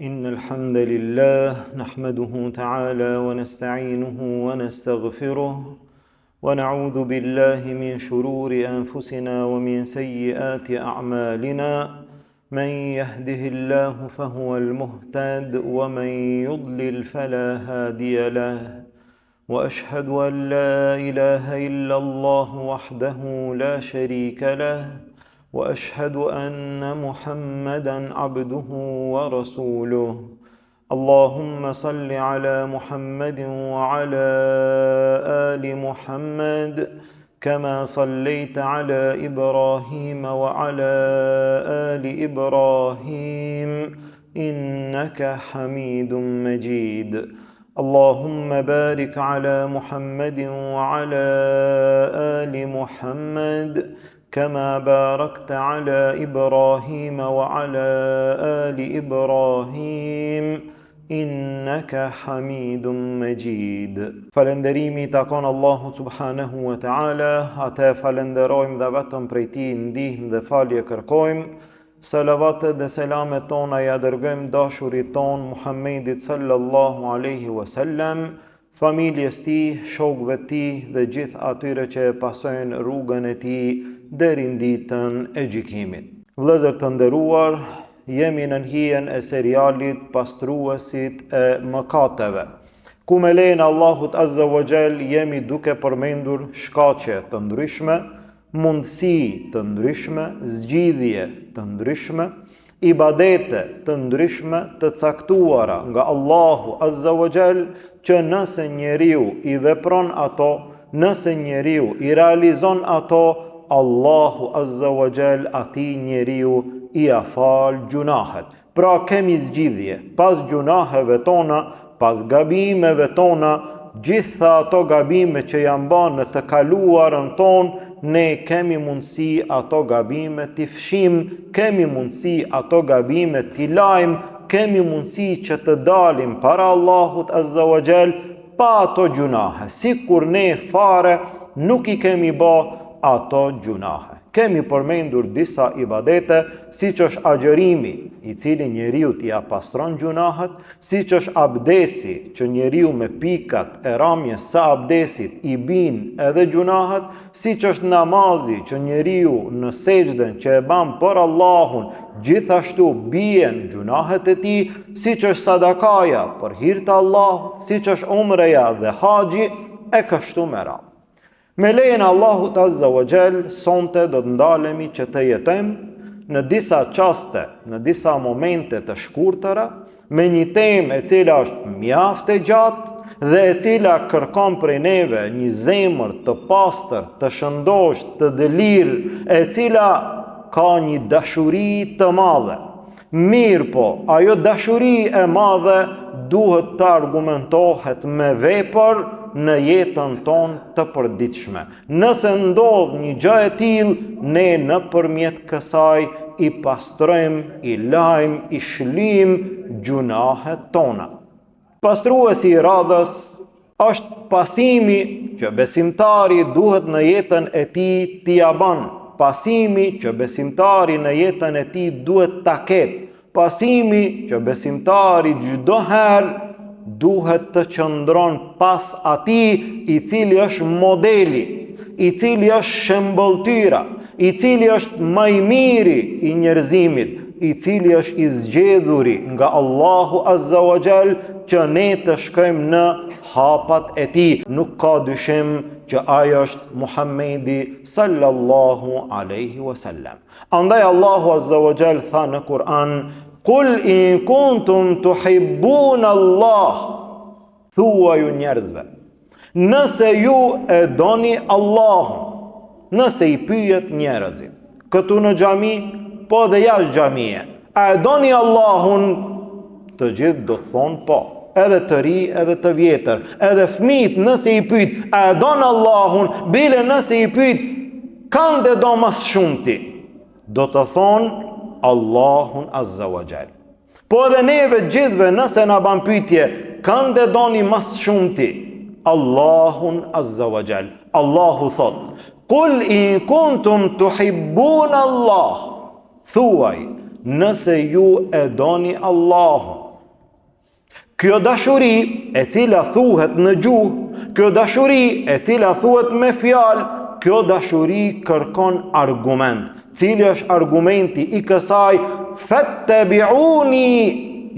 إن الحمد لله نحمده تعالى ونستعينه ونستغفره ونعوذ بالله من شرور أنفسنا ومن سيئات أعمالنا من يهده الله فهو المهتد ومن يضلل فلا هادي له وأشهد أن لا إله إلا الله وحده لا شريك له وأشهد أن محمدًا عبده ورسوله اللهم صل على محمد وعلى آل محمد كما صليت على إبراهيم وعلى آل إبراهيم إنك حميد مجيد اللهم بارك على محمد وعلى آل محمد كما باركت على إبراهيم وعلى آل إبراهيم إنك حميد مجيد. Falënderimi i takon Allahut subhanahu wa taala, atë falenderojmë dhe vetëm prej tij ndihmë dhe falje kërkojmë. Salavatet dhe selamet tona ja dërgojmë dashurit ton Muhammedit sallallahu alaihi wasallam, familjes tij, shokëve tij dhe gjithë atyre që e pasojnë rrugën e tij deri në ditën e gjykimit. Vëllezër të nderuar, jemi në hijen e serialit Pastruesit e mëkateve, ku me lejen e Allahut azza wa jall jemi duke përmendur shkaqe të ndryshme, mundësi të ndryshme, zgjidhje të ndryshme, ibadete të ndryshme të caktuara nga Allahu azza wa jall, që nëse njeriu i vepron ato, nëse njeriu i realizon ato, Allahu azza wa jall ati njeriu i afal gjunahet. Pra kemi zgjidhje, pas gjunaheve tona, pas gabimeve tona, gjitha ato gabime që janë bërë në të kaluarën tonë, ne kemi mundësi ato gabime t'i fshim, kemi mundësi ato gabime t'i lajm, kemi mundësi që të dalim para Allahut azza wa jall pa ato gjunahe, sikur ne fare nuk i kemi bë ato gjunahe. Kemi përmendur disa ibadete, siç është agjërimi, i cili njeriu t'i pastron gjunahet, siç është abdesi, që njeriu me pikat e ramjes së abdesit i bin edhe gjunahet, siç është namazi, që njeriu në sejdën që e bën për Allahun, gjithashtu bien gjunahet e tij, siç është sadakaja për hir të Allahut, siç është umreja dhe haxhi, e kështu me radhë. Me lejen e Allahut azza wa jall, sonte do të ndalemi që të jetojmë në disa çaste, në disa momente të shkurtëra, me një temë e cila është mjaft e gjatë dhe e cila kërkon prej neve një zemër të pastër, të shëndosh, të dëlir, e cila ka një dashuri të madhe. Mirë po, ajo dashuri e madhe duhet të argumentohet me vepër në jetën tonë të përditshme. Nëse ndodh një gjë e tillë, ne nëpërmjet kësaj i pastrojmë, i lajmë, i shlyjmë gjunahet tona. Pastruesi i radhës është pasimi që besimtari duhet në jetën e tij t'i bën, pasimi që besimtari në jetën e tij duhet ta ketë, pasimi që besimtari çdo herë duhet të qëndron pas atij i cili është modeli, i cili është shembulltyra, i cili është më i miri i njerëzimit, i cili është i zgjedhuri nga Allahu azza wa jall që ne të shkojmë në hapat e tij. Nuk ka dyshim që ai është Muhammedi sallallahu alaihi wasallam. Andaj Allahu azza wa jall tha në Kur'an: "Kul in kuntum tuhibbun Allah", thua ju njerëzve, nëse ju e doni Allahun, nëse i pyet njerëzit, këtu në xhami, po dhe jashtë xhamie, a e doni Allahun? Të gjithë do të thonë po, edhe të ri, edhe të vjetër, edhe fëmijët nëse i pyet, a e don Allahun, bile nëse i pyet, kanë dhe do mas shumti, do të thonë Allahun azza wa jall. Po edhe neve gjithve nëse na ban pyetje, kanë dhe doni mas shumti, Allahun azza wa jall. Allahu thot: "Kul in kuntum tuhibbun Allah", thuaj, nëse ju e doni Allahun, Kjo dashuri e cila thuhet në gjuhë, kjo dashuri e cila thuhet me fjalë, kjo dashuri kërkon argument. Cili është argumenti i kësaj? Fattabi'uni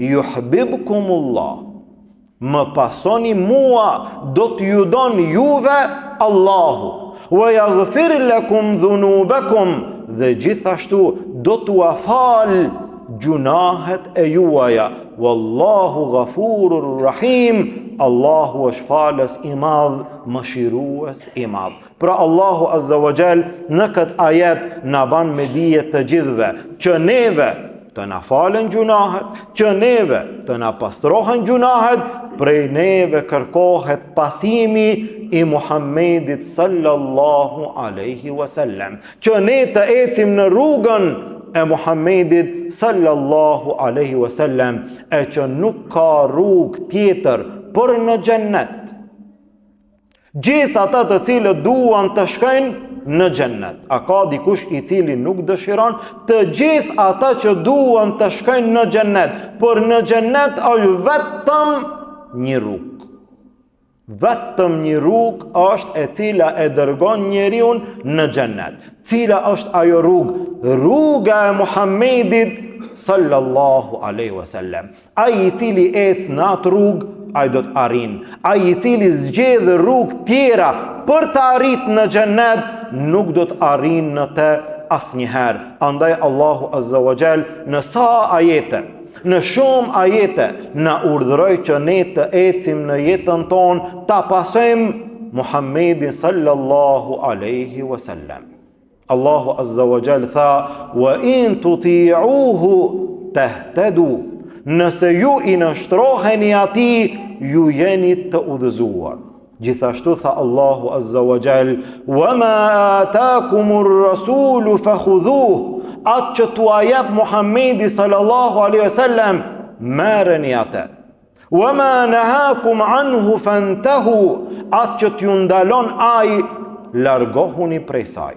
yuhibbukumullah. Më pasoni mua, do t'ju don juve Allahu. Wa yaghfir lakum dhunubakum, dhe gjithashtu do t'u fal gjunahet e juaja. Wallahu ghafurur rahim. Allahu është falës i madh, mëshirues i madh. Pra Allahu Azza wa Jall në këtë ajet na ban me dije të gjithëve që neve të na falen gjunahet, që neve të na pastrohen gjunahet, prej neve kërkohet pasimi i Muhammedit sallallahu alaihi wasallam, që ne të ecim në rrugën e Muhammedit sallallahu alaihi wasallam, e që nuk ka rrugë tjetër për në xhennet. Gjithë ata të cilët duan të shkojnë në xhennet. A ka dikush i cili nuk dëshiron? Të gjithë ata që duan të shkojnë në xhennet, por në xhennet është vetëm një rrugë. Vetëm një rrugë është e cila e dërgon njeriu në xhennet. Cila është ajo rrugë? Rruga e Muhammedit sallallahu alaihi wasallam. Ai i cili ec në atë rrugë, ai do të arrin. Ai i cili zgjedh rrugë tjera për të arritur në xhennet, nuk do të arrin në të asnjëherë. Andaj Allahu Azza wa Jall në sa ajete, në shumë ajete, na urdhëroi që ne të ecim në jetën tonë ta pasojmë Muhammedin sallallahu alaihi wasallam. Allahu Azza wa Jall tha: "Wa in tuti'uhu tahtadu." Nëse ju i nështroheni ati, ju jeni të udhëzuar. Gjithashtu tha Allahu Azza wa Jall: "Wa ma atakumur rasulu fakhudhuhu." Atë që t'ua jep Muhammedi sallallahu alaihi wasallam, merreni atë. "Wa ma nahakum anhu fantahu." Atë që t'ju ndalon ai, largohuni prej saj.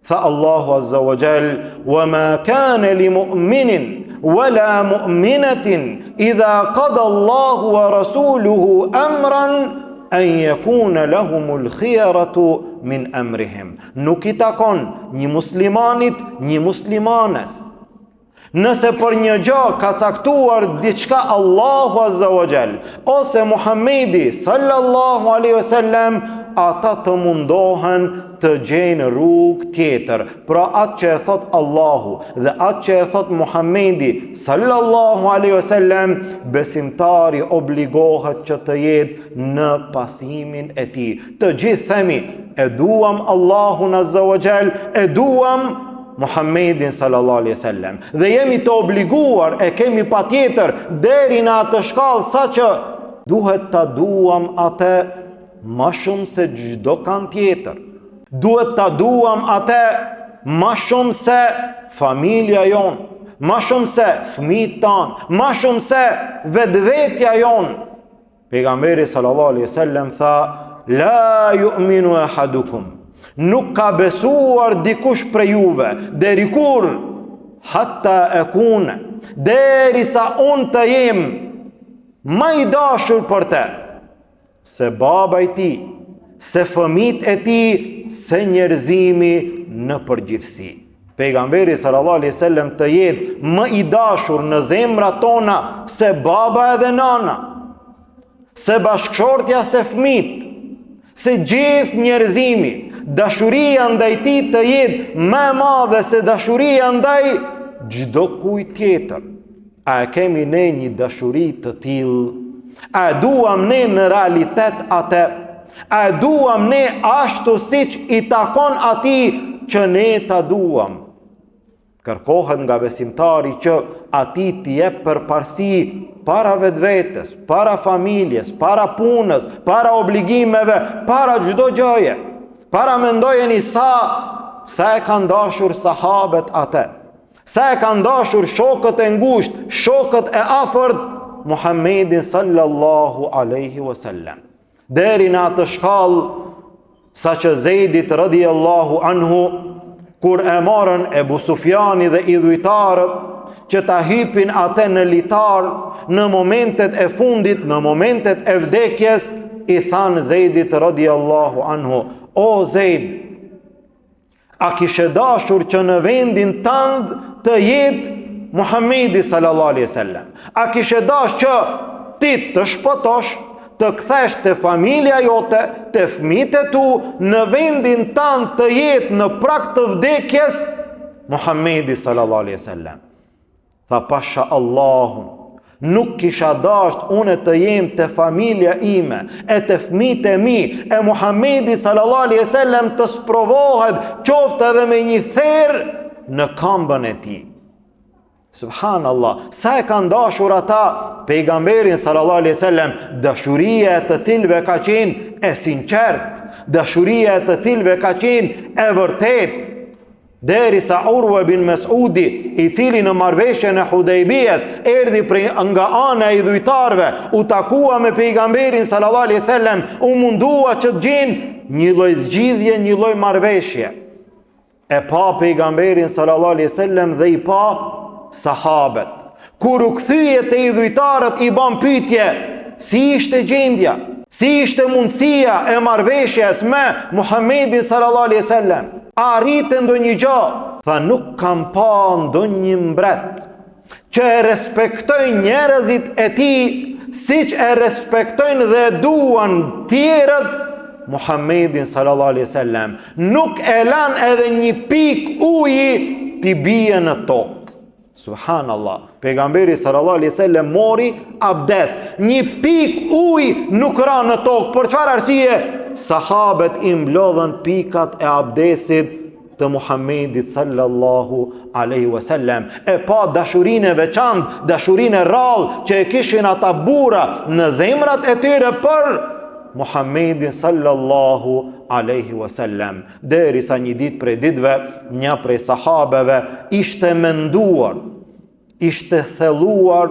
Tha Allahu Azza wa Jall: "Wa ma kana li mu'minin wala mu'minatin idha qada Allahu wa rasuluhu amran an yakuna lahumul khiyaratu min amrihim." Nuk i takon një muslimanit, një muslimanes, nëse për një gjë ka caktuar diçka Allahu Azza wa Jall ose Muhammedi sallallahu alaihi wasallam, ata të mundohen të gjejnë rrugë tjetër. Pra atë që e thot Allahu dhe atë që e thot Muhammedi sallallahu alaihi wasallam, besimtari obligohet që të jetë në pasimin e tij. Të gjithë themi, e duam Allahun Azza wa Jall, e duam Muhammedin sallallahu alaihi wasallam, dhe jemi të obliguar, e kemi patjetër deri në atë shkallë sa që duhet ta duam atë ma shumë se çdo kan tjetër. Duhet ta duam atë ma shumë se familja jonë, ma shumë se fëmijët tanë, ma shumë se vetvetja jonë. Pejgamberi sallallahu alaihi wasallam tha: "La yu'minu ahadukum." Nuk ka besuar dikush prej juve, deri kur? Hatta akuna, derisa unë të jem më i dashur për te se baba i ti, se fëmijët e ti, se njerëzimi në përgjithësi. Pejgamberi sallallahu alaihi wasallam të jetë më i dashur në zemrat tona se baba edhe nana, se bashkëshortja, se fëmijët, se gjithë njerëzimi. Dashuria ndaj tij të jetë më e madhe se dashuria ndaj çdo kujt tjetër. A kemi ne një dashuri të tillë? A duam ne në realitet atë? A duam ne ashtu siç i takon atij që ne ta duam? Kërkohet nga besimtari që atij t'i jep përparësi para vetvetes, para familjes, para punës, para obligimeve, para çdo gjëje. Para mendojeni sa e kanë dashur sahabët atë, sa e kanë dashur shokët e ngushtë, shokët e afërt Muhammedin sallallahu alaihi wasallam. Deri në atë shkallë sa që Zeidit radhiyallahu anhu, kur e marrën Ebu Sufjani dhe idhujtarët që ta hypin atë në litar, në momentet e fundit, në momentet e vdekjes, i thanë Zeidit radiallahu anhu: o Zeid, a kishe dashur që në vendin tënd të jetë Muhamedi sallallahu alaihi wasallam? A kishe dashur që ti të shpëtosh, të kthesh te familja jote, te fëmijët e tu, në vendin tënd të jetë në prag të vdekjes Muhamedi sallallahu alaihi wasallam? Tha: pasha Allahun, nuk kisha dasht une të jem të familja ime, e të fëmijët e mi, e Muhamedi sallallahu alaihi wasallam të sprovohet qoftë edhe me një therr në këmbën e tij. Subhanallah, sa e kanë dashur ata pejgamberin sallallahu alaihi wasallam, dashuria e të cilëve ka qenë e sinqert, dashuria e të cilëve ka qenë e vërtet. Derisa Urwa bin Mesudi, i cili në marrëveshjen e Hudejbijes erdhi nga ana e dhujtarëve, u takua me pejgamberin sallallahu alaihi wasallam, u mundua që të gjenë një lloj zgjidhje, një lloj marrëveshje. E pa pejgamberin sallallahu alaihi wasallam dhe i pa sahabet. Kur u kthye te i dhujtarët, i ban pyetje: si ishte gjendja? Si ishte mundësia e marrëveshjes me Muhamedin sallallahu alaihi wasallam? A arritën ndonjë gjë? Tha: nuk kam pa ndonjë mbret që e respektojnë njerëzit e tij siç e respektojnë dhe duan tjerët Muhamedin sallallahu alaihi wasallam. Nuk e lan edhe një pikë uji t'i bie në tokë. Subhanallah, pejgamberi sallallahu alaihi wasallam mori abdes, një pikë ujë nuk ra në tokë. Për çfarë arsye? Sahabët i mblodhën pikat e abdesit të Muhamedit sallallahu alaihi wasallam. E pa dashurinë e veçantë, dashurinë e rrallë që e kishin ata burra në zemrat e tyre për Muhamedin sallallahu alaihi wasallam. Derisa një ditë prej ditëve, një prej sahabeve ishte menduar, ishte thelluar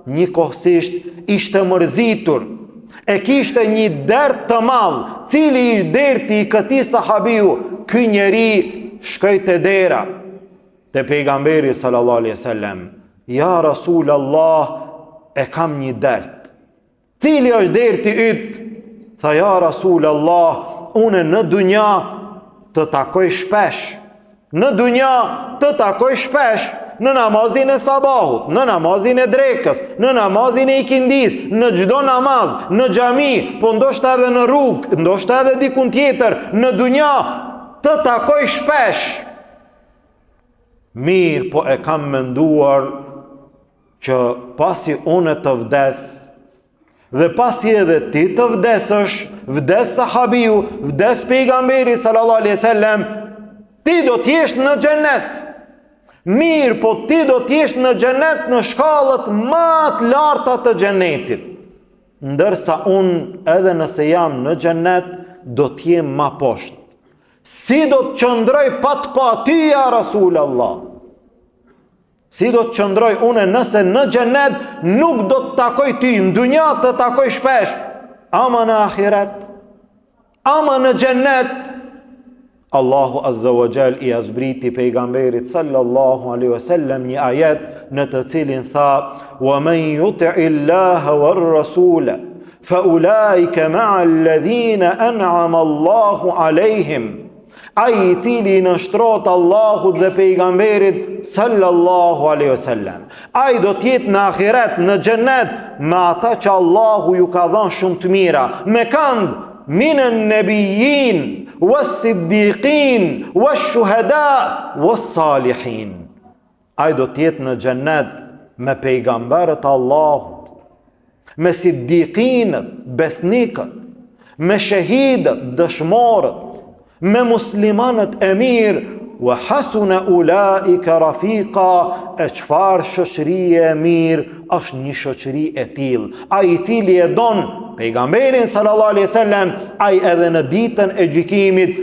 njëkohësisht, ishte mërzitur, e kishte një dert të madh. Cili ishte derti i këtij sahabiu? Ky njeri shkoi te dera te pejgamberi sallallahu alaihi wasallam: ja Rasulallah, e kam një dert. Cili është derti yt? Tha: ja Rasulallah, une në dunja të takoj shpesh. Në dunja të takoj shpesh, në namazin e sabahut, në namazin e drekës, në namazin e ikindis, në çdo namaz, në xhami, po ndoshta edhe në rrugë, ndoshta edhe dikun tjetër, në dunja të takoj shpesh. Mirë, po e kam menduar që pasi une të vdes, dhe pasi edhe ti të vdesësh, vdes sahabiu, vdes pejgamberi sallallahu alaihi wasallam, ti do t'jesh në xhenet. Mirë, po ti do t'jesh në xhenet në shkallët më të larta të xhenetit. Ndërsa unë, edhe nëse jam në xhenet, do t'jem më poshtë. Si do të qëndroj pa ty, ja Rasulallah? Si do të qëndroj une nëse në xhenet nuk do të takoj ty, në dunja të takoj shpesh, ama në ahiret, ama në xhenet? Allahu Azza wa Jall i azbriti pejgamberit sallallahu alaihi wasallam një ajet në të cilin tha: wa man yuti'i Allaha war rasula fa ulaika ma'a alladhina an'ama Allahu alaihim. Ai i cili nështrot Allahut dhe pejgamberit sallallahu alaihi wasallam, ai do t'jetë në ahiret, në xhenet, me ata që Allahu ju ka dhënë shumë të mira, me kënd minën nebijin, was-siddiqin, was-shuhada, was-salihin. Ai do t'jetë në xhenet me pejgamberët Allahut, me siddiqinët, besnikët, me shahidët, dëshmorët, me muslimanët e mirë, wa hasuna ulaika rafiqa, e çfarë shoqërie e mirë është një shoqëri e tillë. Ai i cili e don pejgamberin sallallahu alaihi wasallam, ai edhe në ditën e gjykimit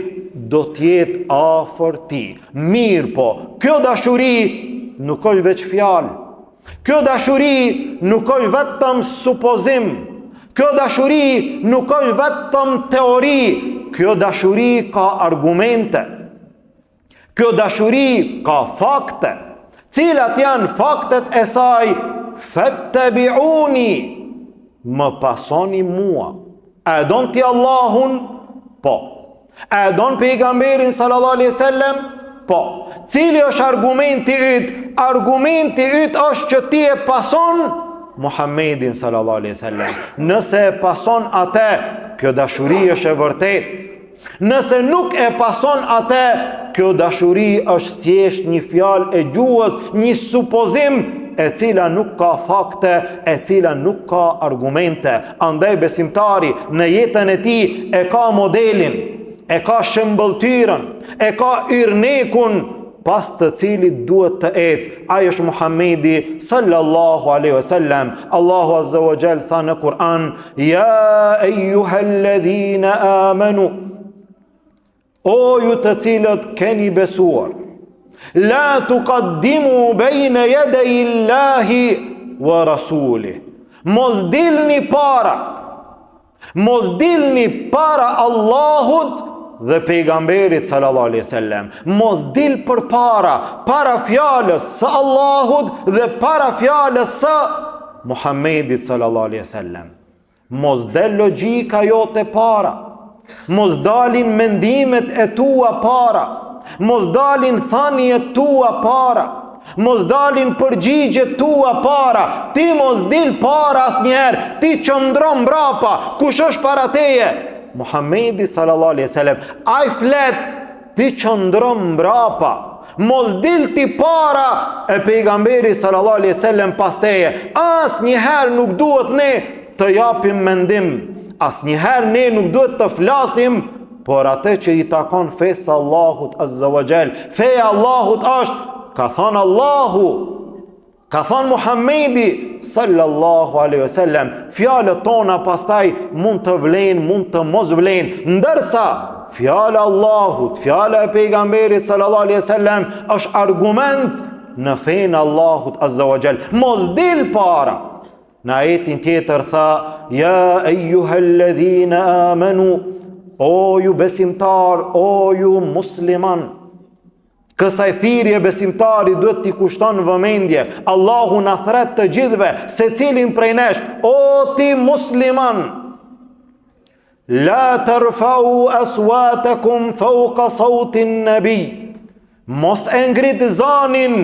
do të jetë afër ti. Mirë, po kjo dashuri nuk është veç fjalë. Kjo dashuri nuk është vetëm supozim. Kjo dashuri nuk është vetëm teori. Kjo dashuri ka argumente. Kjo dashuri ka fakte. Cilat janë faktet e saj? fattabi'uni, më pasoni mua. A don ti Allahun? Po. A don pejgamberin sallallahu alaihi wasallam? Po. Cili është argumenti yt? Argumenti yt është që ti e pason Muhammedin sallallahu alaihi wasallam. Nëse e pason atë, kjo dashuri është e vërtetë. Nëse nuk e pason atë, kjo dashuri është thjesht një fjalë e gjuhës, një supozim e cila nuk ka fakte, e cila nuk ka argumente. Andaj besimtari në jetën e tij e ka modelin, e ka shëmbëltyrën, e ka yrnekun pas të cilit duhet të ecë. Ai është Muhamedi sallallahu alaihi wasallam. Allahu azza wa jall tha në Kur'an: "Ya ayyuhalladhina amanu", o ju të cilët keni besuar, la tuqaddimu bayna yaday Allahi wa rasulih. Mos dilni para Allahut dhe pejgamberit sallallahu alaihi wasallam. Mos dil para fjalës së Allahut dhe para fjalës së Muhammedit sallallahu alaihi wasallam. Mos del logjika jote para. Mos dalin mendimet e tua para. Mos dalin thëniet tua para. Mos dalin përgjigjet tua para. Ti mos dil para asnjëherë. Ti qëndron mbrapa. Kush është para teje? Muhammedi sallallahu alaihi wasallam. Ai flet, ti qëndron mbrapa. Mos dil ti para e pejgamberi sallallahu alaihi wasallam pas teje. Asnjëherë nuk duhet ne të japim mendim. Asnjëherë ne nuk duhet të flasim por atë që i takon fesë Allahut azza wa jall. Feja Allahut është, ka thënë Allahu, ka thënë Muhammedi sallallahu alaihi wasallam. Fjalët tona pastaj mund të vlen, mund të mos vlen, ndërsa fjala Allahut, fjala e pejgamberit sallallahu alaihi wasallam është argument në fenë Allahut azza wa jall. Mos dil para. Në ajetin tjetër tha: "Ya ayyuhalladhina amanu", o ju besimtar, o ju musliman. Kësaj thirrje besimtari duhet t'i kushton vëmendje. Allahu na thret të gjithëve, secilin prej nesh: o ti musliman, la tarfa'u aswatakum fawqa sawti an-nabi. Mos e ngrit zanin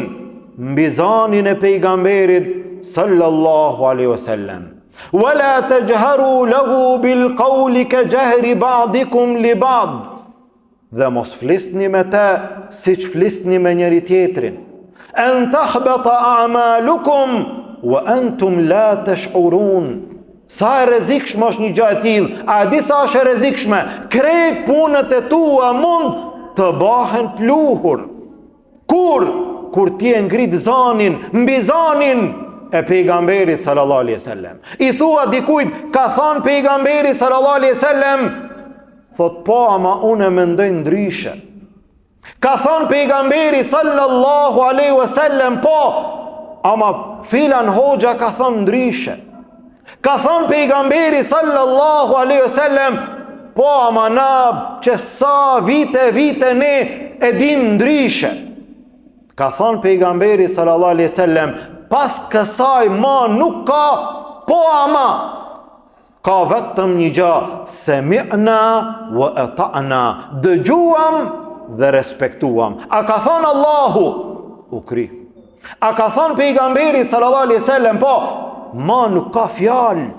mbi zanin e pejgamberit sallallahu alaihi wasallam. Wala tajharu lahu bil qawli ka jahri ba'dikum li ba'd. Dhe mos flisni me të siç flisni me njëri tjetrin. An tahbata a'malukum wa antum la tash'urun. Sa e rrezikshme është një gjë e tillë. A di sa është e rrezikshme? Krejt punët e tua mund të bahen pluhur. Kur ti e ngrit zanin mbi zanin e pejgamberit sallallahu alaihi wasallam. I thua dikujt, ka thënë pejgamberi sallallahu alaihi wasallam, thot po, ama unë mendoj ndryshe. Ka thënë pejgamberi sallallahu alaihi wasallam, po, ama filan hoxha ka thënë ndryshe. Ka thënë pejgamberi sallallahu alaihi wasallam, po, ama na që sa vite ne e dim ndryshe. Ka thënë pejgamberi sallallahu alaihi wasallam, pas kësaj ma nuk ka, po ama ka vetëm një gjë: sami'na wa ata'na. Dëgjuam dhe respektuam. A ka thënë Allahu? U kry. A ka thënë pejgamberi sallallahu alaihi wasallam? Po, ma nuk ka fjalë.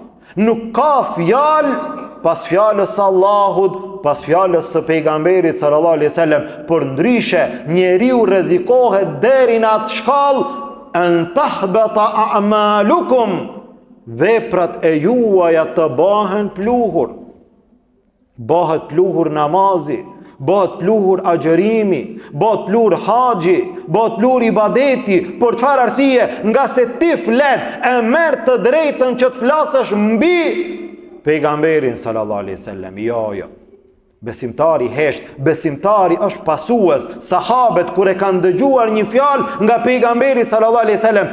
Nuk ka fjalë pas fjalës së Allahut, pas fjalës së pejgamberit sallallahu alaihi wasallam. Por ndryshe njeriu rrezikohet deri në atë shkallë: an tahbata a'malukum, veprat e juaja të bëhen pluhur. Bëhet pluhur namazi, bëhet pluhur agjërimi, bëhet pluhur haxhi, bëhet pluhur ibadeti. Për çfarë arsye? Nga se ti flet e merr të drejtën që të flasësh mbi pejgamberin sallallahu alaihi wasallam. Jo. Besimtari hesht, besimtari është pasues. Sahabet kur e kanë dëgjuar një fjalë nga pejgamberi sallallahu alaihi wasallam,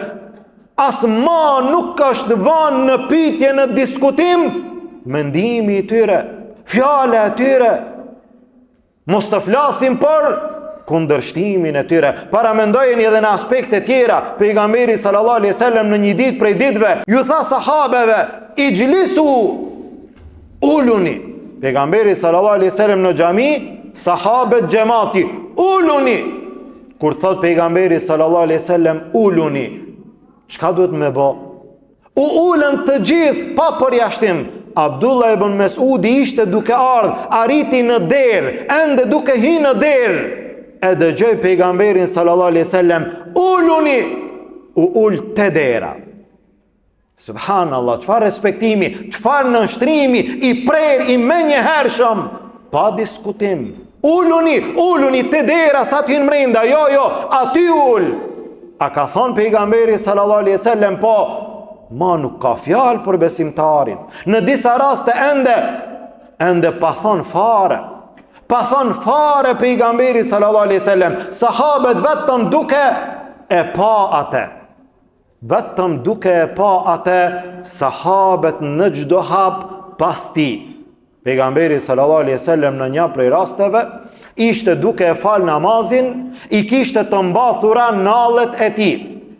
asma nuk është vënë në pyetje, në diskutim mendimi i tyre, fjala e tyre. Mos të flasim për kundërshtimin e tyre. Paramendojeni edhe në aspekte tjera. Pejgamberi sallallahu alaihi wasallam në një ditë prej ditëve ju tha sahabeve, ijlisu, uluni. Pejgamberi sallallahu alaihi wasallam në xhami, sahabët xhamati, uluni. Kur thot pejgamberi sallallahu alaihi wasallam uluni, çka duhet me bë? U ulën të gjithë pa përjashtim. Abdullah ibn Mesudi ishte duke ardhur, arriti në derë, ende duke hyrë në derë. E dëgjoi pejgamberin sallallahu alaihi wasallam, uluni, u ul te dera. Subhanallah, çfarë respektimi, çfarë nënshtrimi i prerë, i menjëhershëm, pa diskutim. Uluni te dera sa të hynë mrenda, jo, aty ul. A ka thonë pejgamberi sallallahu alaihi wasallam, po, ma nuk ka fjalë për besimtarin. Në disa raste ende pa thonë fare. Pa thonë fare pejgamberi sallallahu alaihi wasallam. Sahabët vetëm duke e pa atë. Vetëm duke e pa atë, sahabët në çdo hap pas tij. Pejgamberi sallallahu alaihi wasallam në një prej rasteve ishte duke e fal namazin, i kishte të mbathura nallet e tij.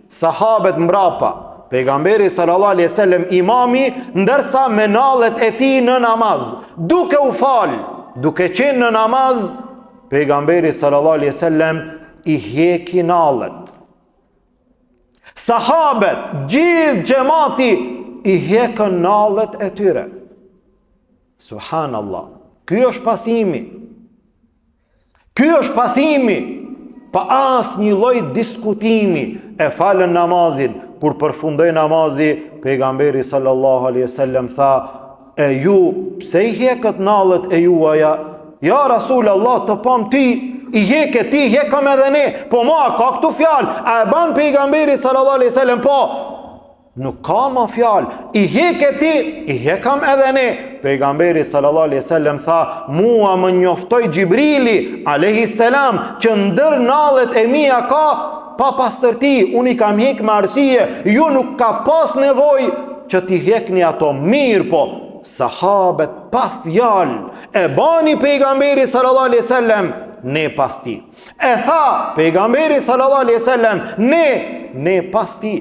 Sahabët mbrapa, pejgamberi sallallahu alaihi wasallam imami, ndërsa me nallet e tij në namaz, duke u fal, duke qenë në namaz, pejgamberi sallallahu alaihi wasallam i hjeki nallet. Sahabët, gjithë xhamati i hjekën nallet e tyre. Subhanallah. Ky është pasimi. Ky është pasimi. Pa asnjë lloj diskutimi. E falën namazin. Kur përfundoi namazi, pejgamberi sallallahu alaihi wasallam tha, e ju, pse i hjekët nallet e juaja? Ja Rasulullah, të pam ti, i hjeke ti, hjekëm edhe ne. Po ma, ka këtu fjalë. A e ban pejgamberi sallallahu alaihi wasallam? Po, nuk ka ma fjalë. I hjeke ti, i hjekëm edhe ne. Pejgamberi sallallahu alaihi wasallam tha, mua më njoftoi Xhibrili alayhi salam që ndër nallet e mia ka pa pastërti, unë i kam hjek me arsye, ju nuk ka pas nevojë që t'i hjekni ato. Mirë po, sahabët pa fjalë e bani pejgamberi sallallahu alaihi wasallam, ne pas ti. E tha pejgamberi sallallahu alaihi wasallam, ne pas ti.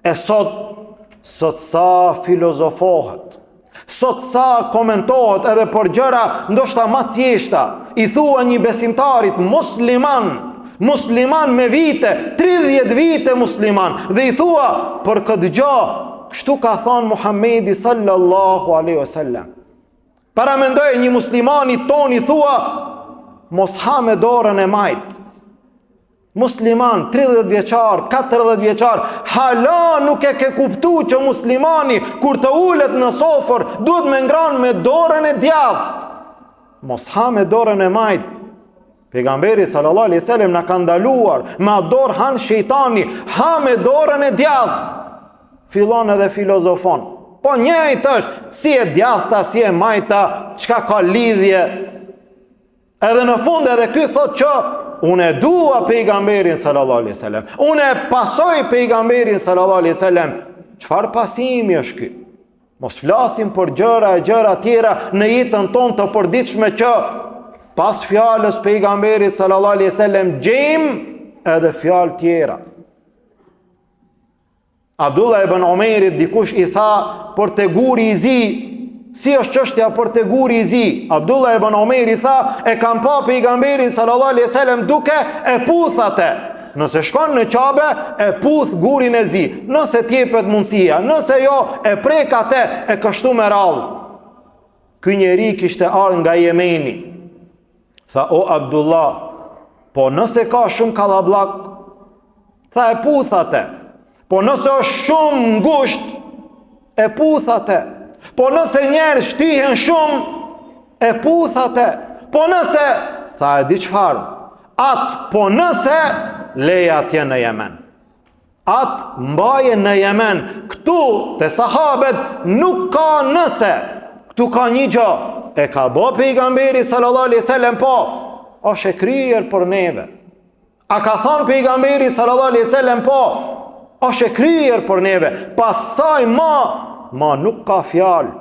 E sot sa filozofohet, sot sa komentohet edhe për gjëra ndoshta më thjeshta, i thua një besimtarit musliman me vite, 30 vite musliman, dhe i thua për këtë gjë, kështu ka thonë Muhamedi sallallahu alaihi wasallam. Para mendoj një muslimani ton i thua, mos ha me dorën e majt. Musliman, 30 vjeçar, 40 vjeçar, hala nuk e ke kuptu që muslimani, kur të ulet në sofër, duhet me ngran me dorën e djathtë. Mos ha me dorën e majt. Pejgamberi sallallahu alaihi wasallam na ka ndaluar, me dorë han shejtani, ha me dorën e djathtë. Fillon edhe filozofon. Po njëjtë është, si e djathta, si e majta, çka ka lidhje? Edhe në fund edhe ky thot që unë e dua pejgamberin sallallahu alaihi wasallam. Unë e pasoj pejgamberin sallallahu alaihi wasallam. Çfarë pasimi është ky? Mos flasim për gjëra tjera në jetën tonë të përditshme që pas fjalës pejgamberit sallallahu alaihi wasallam gjejmë edhe fjalë tjera. Abdullah ibn Omerit dikush i tha për te guri i zi, si është çështja për te guri i zi? Abdullah ibn Omeri tha, e kam pa pejgamberin sallallahu alaihi wasallam duke e puthate. Nëse shkon në Qabe, e puth gurin e zi. Nëse t'jepet mundësia, nëse jo, e prek atë, e kështu me radhë. Ky njeri kishte ardhur nga Jemeni. Tha, o Abdullah, po nëse ka shumë kallabllak, tha e puthate. Po nëse është shumë ngusht, e puthate. Po nëse njerëz shtyhen shumë, e puthate. Po nëse, tha e di çfarë, po nëse leja atje në Yemen. Mbaje në Yemen. Këtu te sahabët nuk ka nëse. Këtu ka një gjë. E ka bë pejgamberi sallallahu alaihi wasallam, po, është e kryer për neve. A ka thënë pejgamberi sallallahu alaihi wasallam, po, është e kryer për neve. Pastaj ma nuk ka fjalë.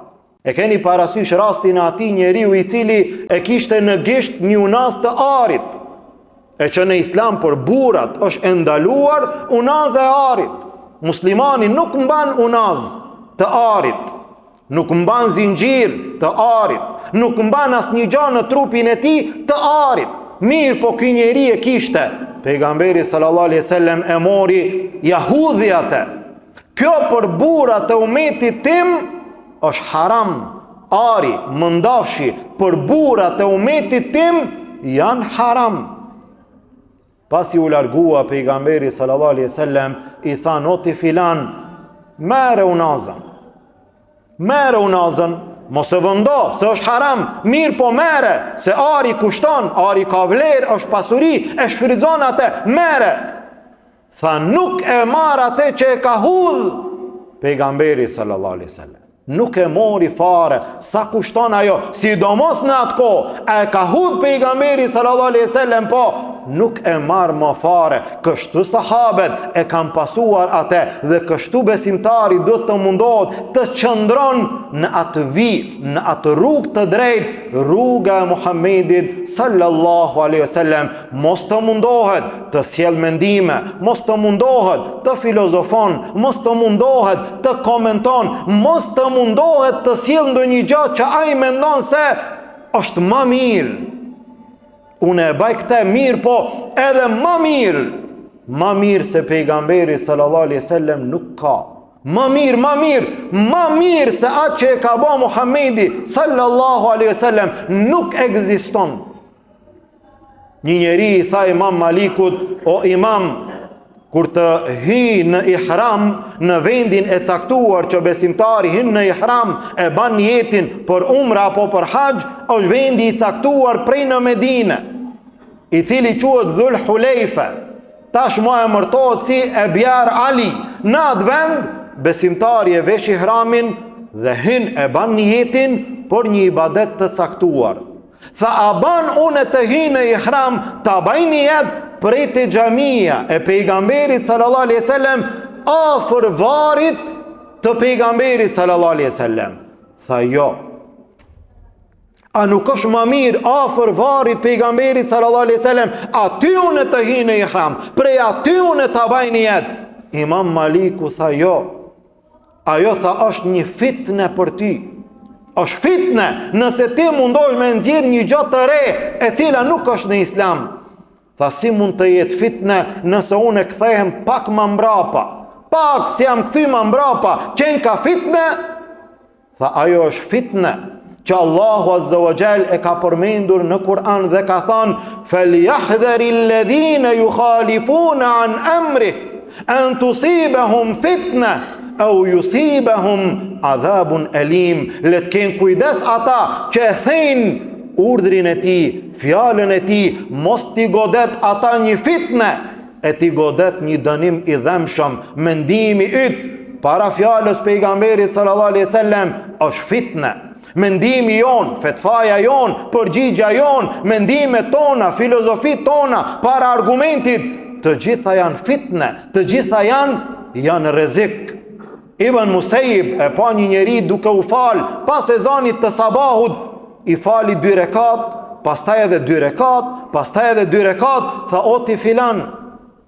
E keni parasysh rastin e atij njeriu i cili e kishte në gisht një unas të arit. E që në Islam për burrat është ndaluar unaz e arit. Muslimani nuk mban unaz të arit, nuk mban zinxhir të arit, nuk mban asnjë gjë në trupin e tij të arit. Mirë, po ky njeri e kishte. Pejgamberi sallallahu alaihi wasallam e mori jahudhiate. Kjo për burrat e umetit tim është haram. Ari, mëndafshi për burrat e umetit tim janë haram. Pasi u largua pejgamberi sallallahu alaihi wasallam, i tha noti filan, merre unazën, mos e vëndo, se është haram, mirë po merre, se ari kushton, ari ka vlerë, është pasuri, e shfrytëzon atë, merre. Tha nuk e marr atë që e ka hudh pejgamberi sallallahu alaihi wasallam. Nuk e mori fare, sa kushton ajo, sidomos në atë kohë, e ka hudh pejgamberi sallallahu alaihi wasallam, po nuk e marr më fare. Kështu sahabet e kanë pasuar atë, dhe kështu besimtari do të mundohet të qëndron në atë në atë rrugë të drejtë, rruga e Muhammedit sallallahu alaihi wasallam. Mos të mundohet të sjell mendime, mos të mundohet të filozofon, mos të mundohet të komenton, mos të mundohet të sjell ndonjë gjë që ai mendon se është më mirë. Unë e baj këte mirë, po edhe më mirë se pejgamberi sallallahu alaihi wasallam nuk ka. Më mirë se atë që e ka bë Muhamedi sallallahu alaihi wasallam nuk ekziston. Një njeri i tha Imam Malikut, o imam, kur të hy në ihram në vendin e caktuar që besimtari hyn në ihram e ban jetin për umra apo për haxh, është vendi i caktuar prej në Medinë, i cili quhet Dhul Hulejfe. Tash më emërtohet si Ebjar Ali. Në atë vend besimtari e vesh ihramin dhe hyn e ban jetin për një ibadet të caktuar. Tha, a ban unë të hy në ihram ta baj niyet prej të xhamia e pejgamberit sallallahu alaihi wasallam afër varit të pejgamberit sallallahu alaihi wasallam? Tha, jo. A nuk është më mirë afër varit pejgamberit sallallahu alaihi wasallam aty unë të hy në ihram, prej aty unë ta baj niyet? Imam Maliku tha, jo. Ajo tha është një fitne për ty. Është fitne nëse ti mundosh me nxjerr një gjë të re e cila nuk është në Islam. Tha, si mund të jetë fitne nëse unë e kthehem pak më mbrapa? Pak si jam kthy më mbrapa, qenë ka fitne? Tha, ajo është fitne që Allahu Azza wa Jall e ka përmendur në Kur'an dhe ka thënë: "Falyahdharil ladhina yukhalifuna an amri an tusibahum fitna au yusibahum adhabun alim." Le të kenë kujdes ata që e thejnë urdhrin e tij, fjalën e tij, mos t'i godet ata një fitne, e t'i godet një dënim i dhëmshëm. Mendimi yt para fjalës pejgamberit sallallahu alaihi wasallam është fitne. Mendimi jon, fetfaja jon, përgjigja jon, mendimet tona, filozofit tona para argumentit, të gjitha janë fitne, të gjitha janë rrezik. Ibn Musaib e pa një njeri duke u fal pas ezanit të sabahut, i fali 2 rekat, pastaj edhe 2 rekat, pastaj edhe 2 rekat. Tha, o ti filan,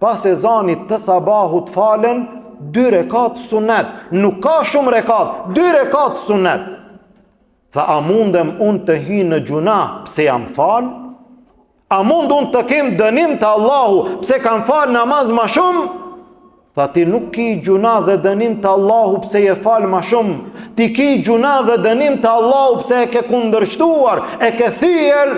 pas ezanit të sabahut falen 2 rekat sunet, nuk ka shumë rekat, 2 rekat sunet. Tha, a mundem unë të hy në gjuna pse jam fal? A mund unë të kem dënim të Allahu pse kam fal namaz ma shumë? Tha, ti nuk ki gjuna dhe dënim të Allahu pse je fal ma shumë. Ti ki gjuna dhe dënim të Allahu pse e ke kundërshtuar, e ke thyer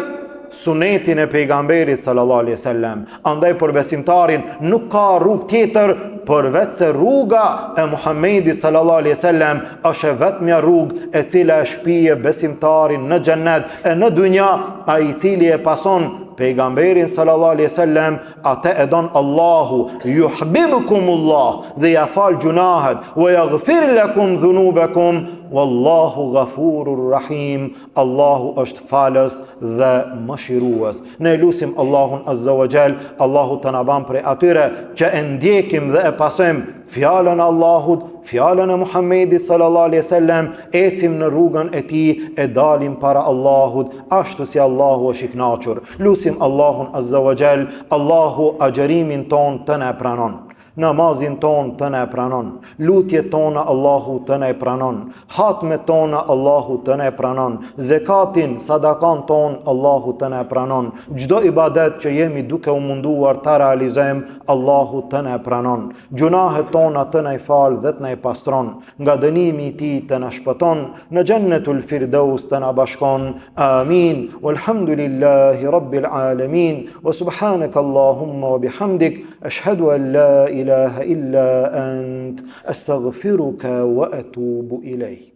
sunetin e pejgamberit sallallahu alaihi wasallam. Andaj për besimtarin nuk ka rrugë tjetër përveç se rruga e Muhamedit sallallahu alaihi wasallam është vetmja rrugë e cila e shpije besimtarin në xhennet e në dunja. Ai i cili e pason pejgamberin sallallahu alaihi wasallam, atë e don Allahu, yuhibbukumullah, dhe ja fal gjunahet, wa yaghfir lakum dhunubakum, wallahu ghafurur rahim. Allahu është falës dhe mëshirues. Ne lutim Allahun Azza wa Jall, Allahu të na ban prej atyre që e ndjekim dhe e pasojmë fjalën e Allahut, fjalën e Muhamedit sallallahu alaihi wasallam, ecim në rrugën e tij e dalim para Allahut ashtu si Allahu është i kënaqur. Lutim Allahun azza wa jall, Allahu agjërimin ton të na pranon. Namazin ton të na pranon, lutjet tona Allahu të na pranon, hatmet tona Allahu të na pranon, zekatin, sadakan ton Allahu të na pranon, çdo ibadet që jemi duke u munduar ta realizojmë, Allahu të na pranon, gjunahet tona të na fal dhe të na pastron, nga dënimi i tij të na shpëton, në Jannatul Firdaus të na bashkon. Amin. Walhamdulillahi rabbil alamin. Wa subhanaka Allahumma wa bihamdik, ashhadu an la ilaha إله إلا أنت أستغفرك وأتوب إليك.